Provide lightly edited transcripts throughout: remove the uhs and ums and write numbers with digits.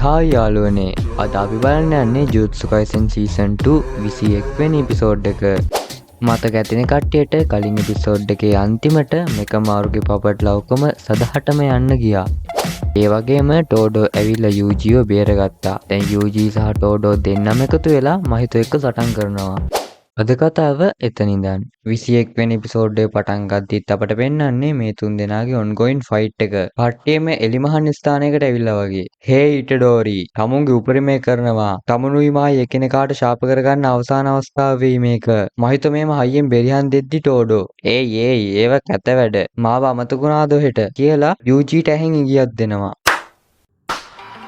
Hi යාළුවනේ, අද අපි බලන්න යන්නේ ජුජුත්සු කයිසන් සීසන් 2 21 වෙනි එපිසෝඩ් එක. මතක ඇතිනේ කට්ටියට කලින් එපිසෝඩ් එකේ අන්තිමට මෙකමාරුගේ පපට්ලා ඔක්කොම සදහටම යන්න ගියා. ඒ වගේම ටෝඩෝ ඇවිල්ලා යූජිව බේරගත්තා. දැන් යූජි සහ ටෝඩෝ දෙන්නම එකතු වෙලා මහිතෝ එක්ක සටන් කරනවා. අද කතාව එතනින්දන් 21 වෙනි එපිසෝඩ් එක පටන් ගද්දිත් අපට පෙන්වන්නේ මේ තුන් දෙනාගේ ඔන්ගෝයින් ෆයිට් එක. කට්ටියම එලිමහන් ස්ථානයකට ඇවිල්ලා වගේ. හේ ඉටඩෝරි, තමුන්ගේ උපරිමය කරනවා. තමුනුයි මායි එකිනෙකාට ශාප කරගන්න අවසාන අවස්ථාව වෙයි මේක. මහිතෝ මේම හයියෙන් බෙරිහන් දෙද්දි ටෝඩෝ ඒයි ඒව කැත වැඩ. මාව අමතකුණාද හෙට කියලා යූජිට ඇහෙන් ඉගියක් දෙනවා.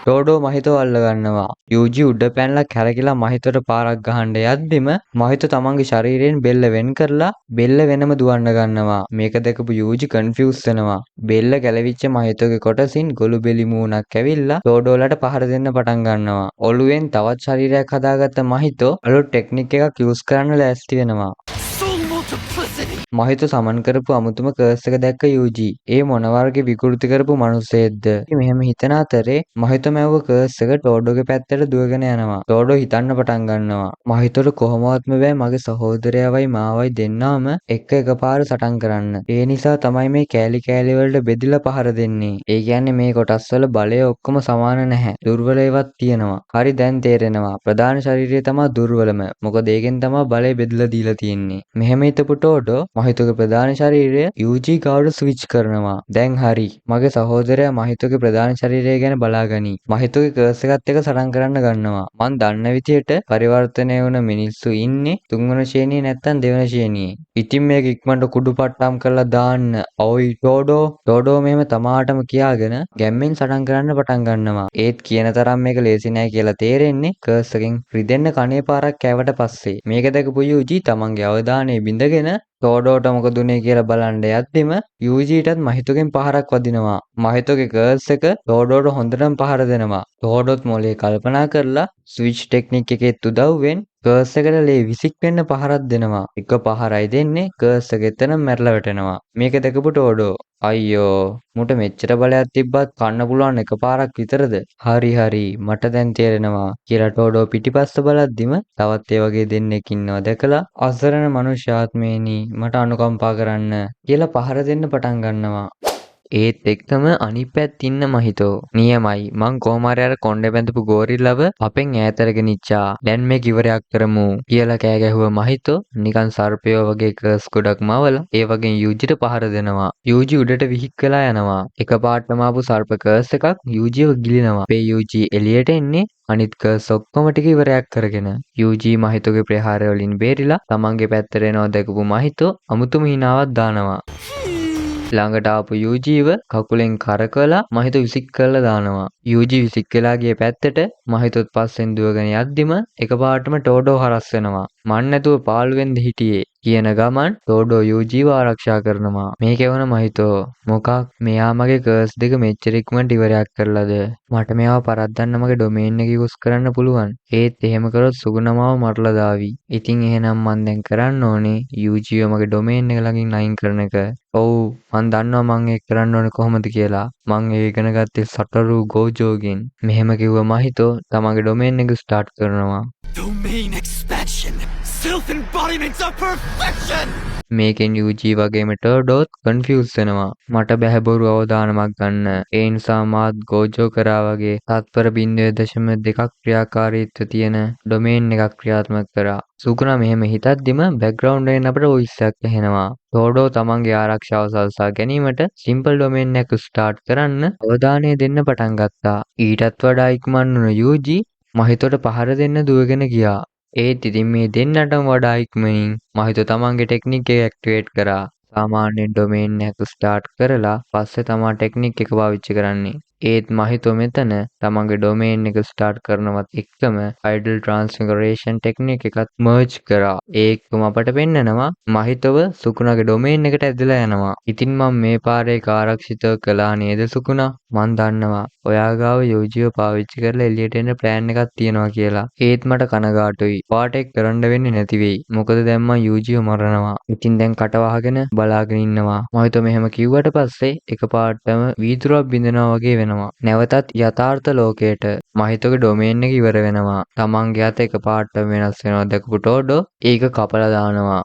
ටෝඩෝ මහිතව අල්ල ගන්නවා. යූජි උඩ පැනලා කැරකිලා මහිතවට පාරක් ගහන්න යද්දිම මහිතව තමන්ගේ ශරීරයෙන් බෙල්ල වෙන් කරලා බෙල්ල වෙනම දුවන්න ගන්නවා. මේක දැකපු යූජි කන්ෆියුස් වෙනවා. බෙල්ල ගැලවිච්ච මහිතවගේ කොටසින් ගොළු බෙලි මූණක් ඇවිල්ලා ටෝඩෝලට පහර දෙන්න පටන් ගන්නවා. ඔළුවෙන් තවත් ශරීරයක් හදාගත්ත මහිතෝ අලුත් ටෙක්නික් එකක් යූස් කරන්න ලෑස්ති වෙනවා. මහිතෝ සමන් කරපු අමුතුම කර්ස් එක දැක්ක යූජි. ඒ මොන වර්ගේ විකෘති කරපු මිනිස්සෙක්ද? මෙහෙම හිතන අතරේ මහිතෝ මැව්ව කර්ස් එක ටෝඩෝගේ පැත්තට දුවගෙන යනවා. ටෝඩෝ හිතන්න පටන් ගන්නවා. මහිතෝට කොහොමවත්ම බෑ මගේ සහෝදරයවයි මාවයි දෙන්නාම එක්ක එකපාර සටන් කරන්න. ඒ නිසා තමයි මේ කෑලි කෑලි වලට බෙදිලා පහර දෙන්නේ. ඒ කියන්නේ මේ කොටස් වල බලය ඔක්කොම සමාන නැහැ. දුර්වල ඒවාත් තියෙනවා. හරි දැන් තේරෙනවා. ප්‍රධාන ශරීරය තමයි දුර්වලම. මොකද ඒකෙන් තමයි බලය බෙදලා දීලා තියෙන්නේ. මෙහෙම හිතපු ටෝඩෝ මහිතෝගේ ප්‍රධාන ශරීරය යූජි ගාවට ස්විච් කරනවා. දැන් හරි. මගේ සහෝදරයා මහිතෝගේ ප්‍රධාන ශරීරය ගැන බලාගනි. මහිතෝගේ කර්ස් එකත් එක්ක සටන් කරන්න ගන්නවා. මං දන්න විදියට පරිවර්තනය වුණ මිනිස්සු ඉන්නේ තුන්වන ශ්‍රේණියේ නැත්තම් දෙවන ශ්‍රේණියේ. ඉතින් මේක ඉක්මනට කුඩු පට්ටම් කරලා දාන්න. ඔයි ටෝඩෝ මෙහෙම තමාටම කියාගෙන ගැම්මෙන් සටන් කරන්න පටන් ගන්නවා. ඒත් කියන තරම් මේක ලේසි නෑ කියලා තේරෙන්නේ කර්ස් එකෙන් රිදෙන්න කණේ පාරක් කෑවට පස්සේ. මේක දැකපු යූජි තමන්ගේ අවධානය බිඳගෙන ටෝඩෝට මොකද උනේ කියලා බලන්න යද්දිම යූජිටත් මහිතෝගෙන් පහරක් වදිනවා. මහිතෝගේ කර්ස් එක ටෝඩෝට හොඳටම පහර දෙනවා. ටෝඩෝත් මොලේ කල්පනා කරලා ස්විච් ටෙක්නික් එකේත් උදව්වෙන් කර්ස් එකට ලේ විසික් වෙන්න පහරක් දෙනවා. එක පහරයි දෙන්නේ කර්ස් එක එතනම මැරලා වැටෙනවා. මේක දැකපු ටෝඩෝ අයියෝ මුට මෙච්චර බලයක් තිබ්බත් කන්න පුළුවන් එක පාරක් විතරද? හරි මට දැන් තේරෙනවා කියලා ටෝඩෝ පිටිපස්ස බලද්දිම තවත් ඒ වගේ දෙන්නෙක් ඉන්නවා දැකලා අසරණ මනුෂ්‍යාත්මේනි මට අනුකම්පා කරන්න කියලා පහර දෙන්න පටන් ගන්නවා. ඒත් එක්කම අනිත් පැත්තේ ඉන්න මහිතෝ නියමයි මං කොහොම හරි අර කොණ්ඩේ බැඳපු ගෝරිල්ලව අපෙන් ඈතරගෙන ඉච්චා. දැන් මේක ඉවරයක් කරමු කියලා කෑ ගැහුව මහිතෝ නිකන් සර්පයෝ වගේ කර්ස් ගොඩක් මවලා ඒ වගේ යූජිට පහර දෙනවා. යූජි උඩට විහික් වෙලා යනවා. එකපාරටම ආපු සර්ප කර්ස් එකක් යූජිව ගිලිනවා. අපේ යූජි එළියට එන්නේ අනිත් කර්ස් ඔක්කොම ටික ඉවරයක් කරගෙන. යූජි මහිතෝගේ ප්‍රහාර වලින් බේරිලා තමන්ගේ පැත්තට එනවා දැකපු මහිතෝ අමුතුම හිනාවක් දානවා. ළඟට ආපු යූජිව කකුලෙන් කරකවලා මහිතෝ විසික් කරලා දානවා. යූජි විසික් වෙලා ගිය පැත්තට මහිතොත් පස්සෙන් දුවගෙන යද්දිම එකපාරටම ටෝඩෝ හරස් වෙනවා. මන් නැතුව පාළුවෙන්ද හිටියේ කියන ගමන් ටෝඩෝ යූජිව ආරක්ෂා කරනවා. මේකේ වුණ මහිතෝ මොකක් මෙයා මගේ කර්ස් දෙක මෙච්චර ඉක්මනට ඉවරයක් කරලාද? මට මේවා පරද්දන්න මගේ ඩොමේන් එක යූස් කරන්න පුළුවන්. ඒත් එහෙම කරොත් සුගුණමාව මරලා දාවි. ඉතින් එහෙනම් මන් දැන් කරන්න ඕනේ යූජිව මගේ ඩොමේන් එක ළඟින් අයින් කරන එක. ඔව් මන් දන්නවා මං ඒක කරන්න ඕනේ කොහොමද කියලා. මං ඒක ඉගෙන ගත්තේ සටරු ගෝජෝගෙන්. මෙහෙම කිව්ව මහිතෝ තමන්ගේ ඩොමේන් එක ස්ටාර්ට් කරනවා. Domain expansion! Self-embodiment of perfection! මේකෙන් යූජි වගේම ටර්ඩෝත් කන්ෆියුස් වෙනවා. මට බැහැ බොරු අවදානමක් ගන්න. ඒ නිසා මාත් ගෝජෝ කරා වගේ තත්පර 0.2ක් ක්‍රියාකාරීත්වය තියෙන ඩොමේන් එකක් ක්‍රියාත්මක කරා. සුගුණා මෙහෙම හිතද්දිම බෑග්ග්‍රවුන්ඩ් එකෙන් අපට වොයිස් එකක් ඇහෙනවා. ටෝඩෝ තමන්ගේ ආරක්ෂාව සලසා ගැනීමට සිම්පල් ඩොමේන් එකක් ස්ටාර්ට් කරන්න අවධානය දෙන්න පටන් ගත්තා. ඊටත් වඩා ඉක්මන් වුණ යූජි මහිතෝට පහර දෙන්න දුවගෙන ගියා. ඒත් ඉතින් මේ දෙන්නටම වඩා ඉක්මනින් මහිතෝ තමන්ගේ ටෙක්නික් එක ඇක්ටිවේට් කරා. සාමාන්‍යයෙන් ඩොමේන් එකක් ස්ටාර්ට් කරලා පස්සේ තමා ටෙක්නික් එක පාවිච්චි කරන්නේ. ඒත් මහිතෝ මෙතන තමන්ගේ ඩොමේන් එක ස්ටාර්ට් කරනවත් එක්කම idle transfiguration ටෙක්නික් එකත් මර්ජ් කරා. ඒකම අපට පෙන්නනවා මහිතව සුකුණාගේ ඩොමේන් එකට ඇදලා යනවා. ඉතින් මම මේ පාරේ ඒක ආරක්ෂිතව කළා නේද සුකුණා? මං දන්නවා ඔයා ගාව යෝජිව පාවිච්චි කරලා එළියට එන්න ප්ලෑන් එකක් තියෙනවා කියලා. ඒත් මට කනගාටුයි. ඔයාට ඒක කරන්න වෙන්නේ නැති වෙයි. මොකද දැන් මං යෝජිව මරනවා. ඉතින් දැන් කට වහගෙන බලාගෙන ඉන්නවා. මහිතෝ මෙහෙම කිව්වට පස්සේ එකපාරටම වීදුරුවක් බිඳෙනවා වගේ වෙනවා. නැවතත් යථාර්ථ ලෝකයට මහිතෝගේ ඩොමේන් එක ඉවර වෙනවා. තමන්ගේ අත එකපාරටම වෙනස් වෙනවා දැකපු ටෝඩෝ ඒක කපලා දානවා.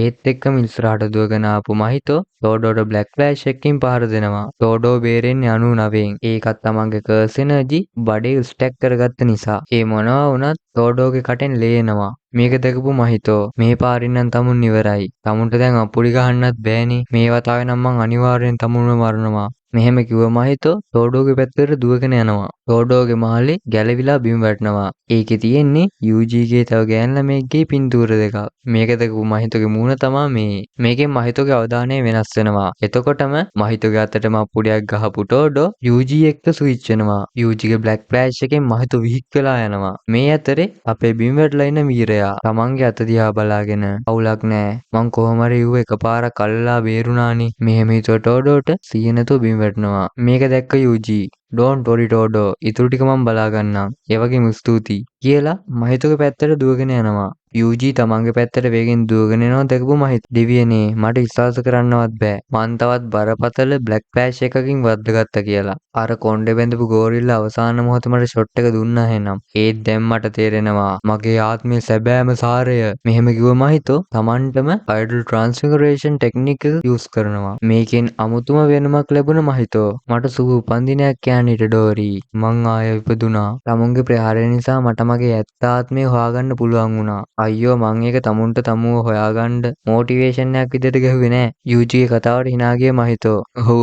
ඒත් එක්කම ඉස්සරහට දුවගෙන ආපු මහිතෝ ටෝඩෝට බ්ලැක් ෆ්ලෑෂ් එකකින් පහර දෙනවා. ටෝඩෝ බේරෙන්නේ 99න්. ඒකත් තමන්ගේ කර්ස් එනර්ජි බඩේ ස්ටැක් කරගත්ත නිසා. ඒ මොනවා වුණත් ටෝඩෝගේ කටෙන් ලේනවා. මේක දැකපු මහිතෝ මේ පාරින් නම් තමුන් ඉවරයි. තමුන්ට දැන් අපුඩි ගහන්නත් බෑනේ. මේ වතාවේ නම් මං අනිවාර්යෙන් තමුන්ව මරනවා. මෙහෙම කිව්ව මහිතෝ ටෝඩෝගේ පැත්තට දුවගෙන යනවා. ටෝඩෝගේ මහලේ ගැලවිලා බිම වැටෙනවා. ඒකේ තියෙන්නේ යූජීගේ තව ගෑන් ළමෙක්ගේ පින්තූර දෙකක්. මේක දැකපු මහිතෝගේ මූණ තමා මේ. මේකෙන් මහිතෝගේ අවධානය වෙනස් වෙනවා. එතකොටම මහිතෝගේ අතටම අපුඩියක් ගහපු ටෝඩෝ යූජී එක්ක ස්විච් වෙනවා. යූජීගේ බ්ලැක් ෆ්ලෑෂ් එකෙන් මහිතෝ විහික් වෙලා යනවා. මේ අතරේ අපේ බිම වැටලා ඉන්න වීරයා තමන්ගේ අත දිහා බලාගෙන අවුලක් නෑ. මං කොහොම හරි ඌ එකපාරක් අල්ලලා බේරුණානේ. මෙහෙම හිතුව ටෝඩෝට සිහිය නැතුව බිම වැටෙනවා. මේක දැක්ක යූජී ඩෝන්ට් වරි ටෝඩෝ ඉතුරු ටික මම බලා ගන්නම්. ඒ වගේම ස්තුතියි කියලා මහිතෝගේ පැත්තට දුවගෙන යනවා. යූජී තමන්ගේ පැත්තට වේගෙන් දුවගෙන එනවා දැකපු මහිත දෙවියනේ මට විශ්වාස කරන්නවත් බෑ. මං තවත් බරපතල බ්ලැක් ෆ්ලෑෂ් එකකින් වද්දගත්තා කියලා. අර කොණ්ඩේ බැඳපු ගෝරිල්ලා අවසාන මොහොතේ මට ෂොට් එක දුන්නා එහෙනම්. ඒත් දැන් මට තේරෙනවා මගේ ආත්මයේ සැබෑම සාරය. මෙහෙම කිව්ව මහිතෝ තමන්ටම idle transfiguration ටෙක්නික් එක යූස් කරනවා. මේකෙන් අමුතුම වෙනමක් ලැබුණ මහිතෝ මට සුබ උපන්දිනයක් කියන්නට ඩෝරි. මං ආයෙ ඉපදුනා. තමුන්ගේ ප්‍රහාරය නිසා මට මගේ ඇත්ත ආත්මය හොයාගන්න පුළුවන් වුණා. අයියෝ මං ඒක තමුන්ට තමුව හොයාගන්න මොටිවේෂන් එකක් විදිහට ගහුවේ නෑ. යූජීගේ කතාවට hina ගිය මහිතෝ. ඔව්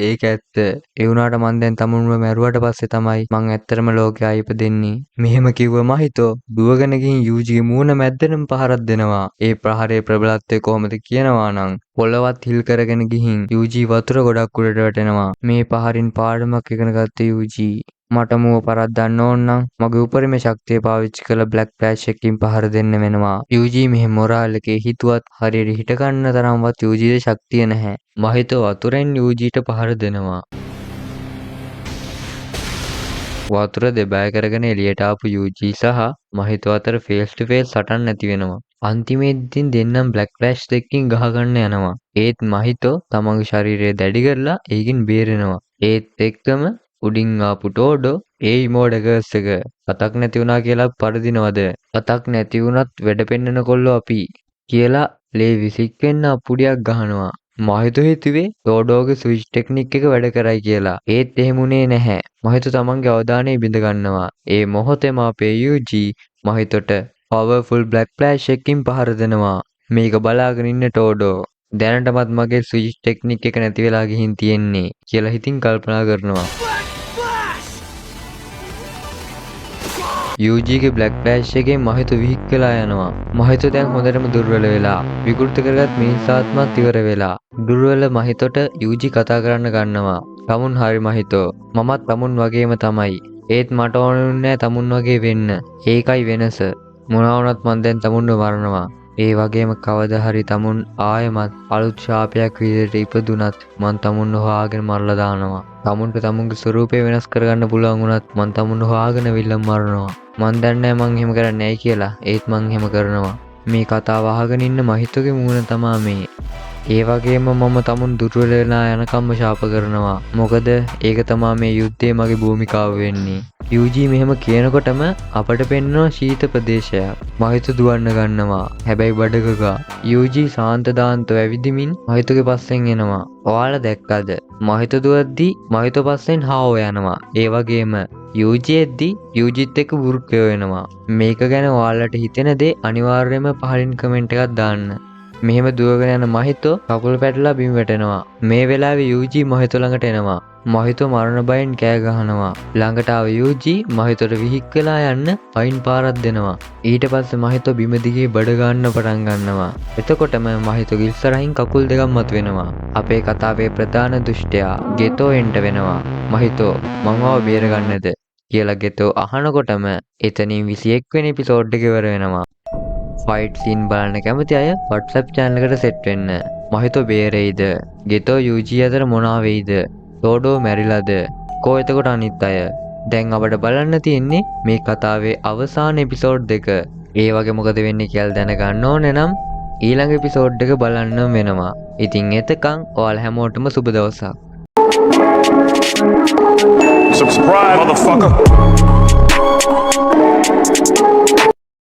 ඒක ඇත්ත. ඒ වුණාට මං දැන් තමුන්ව මැරුවට පස්සේ තමයි මං ඇත්තටම ලෝකෙ ඉපදෙන්නේ. මෙහෙම කිව්ව මහිතෝ දුවගෙන ගිහින් යූජීගේ මූණ මැද්දටම පහරක් දෙනවා. ඒ ප්‍රහාරයේ ප්‍රබලත්වය කොහොමද කියනවා නම් පොළවත් හිල් කරගෙන ගිහින් යූජී වතුර ගොඩක් උඩට වැටෙනවා. මේ පහරින් පාඩමක් ඉගෙන ගත්ත යූජී මට මුව පරද්දන්න ඕන නම් මගේ උපරිම ශක්තිය පාවිච්චි කරලා බ්ලැක් ෆ්ලෑෂ් එකකින් පහර දෙන්න වෙනවා. යූජී මෙහෙම මොරාල් එකේ හිතුවත් හරියට හිට ගන්න තරම්වත් යූජීට ශක්තිය නැහැ. මහිතෝ වතුරෙන් යූජීට පහර දෙනවා. වතුර දෙබෑ කරගෙන එළියට ආපු යූජී සහ මහිතෝ අතර ෆේස් ටු ෆේස් සටන් නැති වෙනවා. අන්තිමේදී දෙන්නම් බ්ලැක් ෆ්ලෑෂ් දෙකකින් ගහගන්න යනවා. ඒත් මහිතෝ තමන්ගේ ශරීරය දැඩි කරලා ඒකින් බේරෙනවා. ඒත් එක්කම උඩින් ආපු ටෝඩෝ ඒ ඉමෝඩ කර්ස් එක අතක් නැති වුණා කියලා පරදිනවද? අතක් නැති වුණත් වැඩ පෙන්නන කොල්ලෝ අපි කියලා ලේ විසික් වෙන්න අපුඩියක් ගහනවා. මහිතෝ හිතුවේ ටෝඩෝගේ ස්විච් ටෙක්නික් එක වැඩ කරයි කියලා. ඒත් එහෙමුනේ නැහැ. මහිතෝ තමන්ගේ අවධානය බිඳ ගන්නවා. ඒ මොහොතේම අපේ යූජී මහිතොට පවර්ෆුල් බ්ලැක් ෆ්ලෑෂ් එකකින් පහර දෙනවා. මේක බලාගෙන ඉන්න ටෝඩෝ දැනටමත් මගේ ස්විච් ටෙක්නික් එක නැති වෙලා ගිහින් තියෙන්නේ කියලා හිතින් කල්පනා කරනවා. යූජීගේ බ්ලැක් ෆ්ලෑෂ් එකෙන් මහිතෝ විහික් වෙලා යනවා. මහිතෝ දැන් හොඳටම දුර්වල වෙලා විකෘති කරගත් මිනිසාත්මත් ඉවර වෙලා. දුර්වල මහිතොට යූජී කතා කරන්න ගන්නවා. තමුන් හරි මහිතෝ. මමත් තමුන් වගේම තමයි. ඒත් මට ඕනුන්නේ තමුන් වගේ වෙන්න. ඒකයි වෙනස. මොනවා වුණත් මං දැන් තමුන්ව මරනවා. ඒ වගේම කවදා හරි තමුන් ආයෙමත් අලුත් ශාපයක් විදිහට ඉපදුනත් මං තමුන්ව හොයාගෙන මරලා දානවා. තමුන්ට තමුන්ගේ ස්වරූපය වෙනස් කරගන්න පුළුවන් වුණත් මං තමුන්ව හොයාගෙන විල්ලම් මරනවා. මං දන්නේ මං එහෙම කරන්නේ නැහැ කියලා. ඒත් මං එහෙම කරනවා. මේ කතාව අහගෙන ඉන්න මහිතෝගේ මූණ තමා මේ. ඒ වගේම මම තමුන් දුර්වල වෙලා යනකම්ම ශාප කරනවා. මොකද ඒක තමා මේ යුද්ධයේ මගේ භූමිකාව වෙන්නේ. යූජී මෙහෙම කියනකොටම අපට පෙන්වන ශීත ප්‍රදේශයක්. මහිතෝ දුවන්න ගන්නවා. හැබැයි බඩගගා. යූජී සාන්තදාන්තව ඇවිදිමින් මහිතෝගේ පස්සෙන් එනවා. ඔයාලා දැක්කද? මහිතෝ දුවද්දී මහිතෝ පස්සෙන් හාව යනවා. ඒ වගේම යූජී එද්දී යූජීත් එක්ක වෘක්කයෝ වෙනවා. මේක ගැන ඔයාලට හිතෙන දේ අනිවාර්යයෙන්ම පහලින් කමෙන්ට් එකක් දාන්න. මෙහෙම දුවගෙන යන මහිතෝ කකුල පැටලලා බිම වැටෙනවා. මේ වෙලාවේ යූජී මහිතෝ ළඟට එනවා. මහිතෝ මරණ බයෙන් කෑ ගහනවා. ළඟට ආව යූජි මහිතොට විහික් වෙලා යන්න පයින් පාරක් දෙනවා. ඊට පස්සේ මහිතෝ බිම දිගේ බඩ ගන්න පටන් ගන්නවා. එතකොටම මහිතෝගේ ඉස්සරහින් කකුල් දෙකක් මතුවෙනවා. අපේ කතාවේ ප්‍රධාන දුෂ්ටයා ගෙතෝ එන්ට වෙනවා. මහිතෝ මං ආව බේරගන්නද කියලා ගෙතෝ අහනකොටම එතනින් 21 වෙනි එපිසෝඩ් එක ඉවර වෙනවා. ෆයිට් සීන් බලන්න කැමති අය WhatsApp channel එකට සෙට් වෙන්න. මහිතෝ බේරෙයිද? ගෙතෝ යූජි අතර මොනවා වෙයිද? ටෝඩෝ මැරිලාද? කෝ එතකොට අනිත් අය? දැන් අපිට බලන්න තියෙන්නේ මේ කතාවේ අවසාන එපිසෝඩ් දෙක. ඒ වගේ මොකද වෙන්නේ කියලා දැනගන්න ඕනේ නම් ඊළඟ එපිසෝඩ් එක බලන්න වෙනවා. ඉතින් එතකන් ඔයාලා හැමෝටම සුබ දවසක්. Subscribe, motherfucker.